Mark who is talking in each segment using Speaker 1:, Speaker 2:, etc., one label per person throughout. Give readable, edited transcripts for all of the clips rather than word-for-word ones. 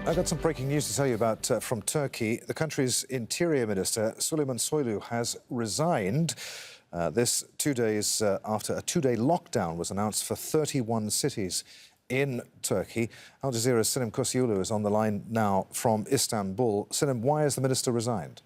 Speaker 1: I've got some breaking news to tell you about from Turkey. The country's interior minister, Soylu, has resigned. This 2 days after a two-day lockdown was announced for 31 cities in Turkey. Al Jazeera's Sinem Koseoglu is on the line now from Istanbul. Sinem, why has the minister resigned?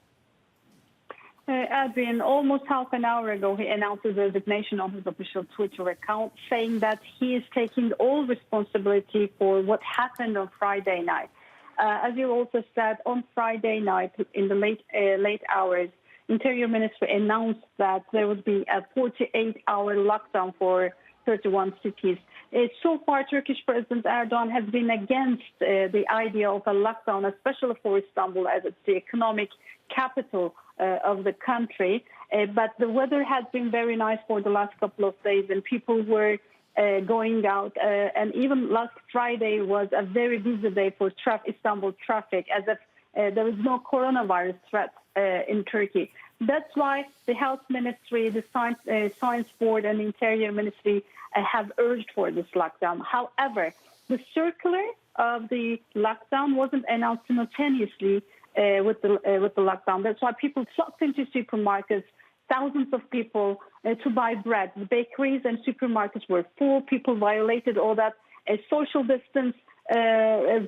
Speaker 2: Adrian, almost half an hour ago, he announced his resignation on his official Twitter account, saying that he is taking all responsibility for what happened on Friday night. As you also said, on Friday night, in the late hours, Interior Ministry announced that there would be a 48-hour lockdown for 31 cities. So far, Turkish President Erdogan has been against the idea of a lockdown, especially for Istanbul, as it's the economic capital of the country. But the weather has been very nice for the last couple of days, and people were going out. And even last Friday was a very busy day for Istanbul traffic, as if there is no coronavirus threat in Turkey. That's why the Health Ministry, the Science Board and Interior Ministry have urged for this lockdown. However, the circular of the lockdown wasn't announced simultaneously with the lockdown. That's why people flocked into supermarkets, thousands of people to buy bread. The bakeries and supermarkets were full. People violated all that social distance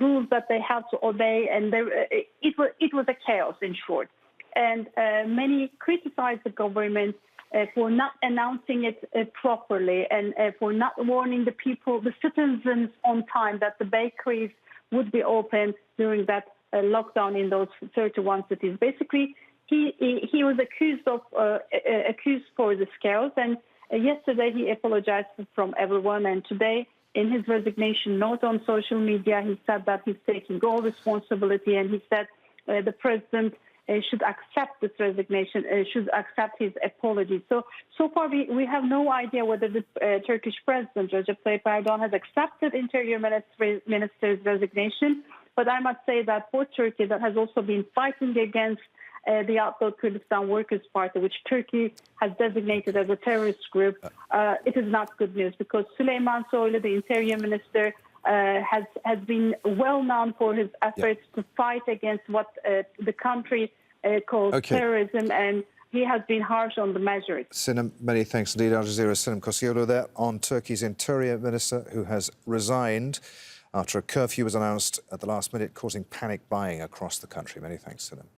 Speaker 2: rules that they have to obey, and it was a chaos, in short. And many criticized the government for not announcing it properly and for not warning the people, the citizens, on time that the bakeries would be open during that lockdown in those 31 cities. Basically, he was accused for this chaos, and yesterday he apologized from everyone, and today in his resignation note on social media he said that he's taking all responsibility, and he said the president should accept this resignation, should accept his apology. So far we have no idea whether the Turkish president Recep Tayyip Erdogan has accepted Interior Minister's resignation. But I must say that for Turkey, that has also been fighting against the outlawed Kurdistan Workers' Party, which Turkey has designated as a terrorist group, it is not good news, because Suleyman, the Interior Minister, has been well known for his efforts to fight against what the country calls terrorism, and he has been harsh on the measures.
Speaker 1: Sinem, many thanks indeed. Al Jazeera's Sinem Koseoglu there on Turkey's Interior Minister, who has resigned after a curfew was announced at the last minute, causing panic buying across the country. Many thanks, Sinem.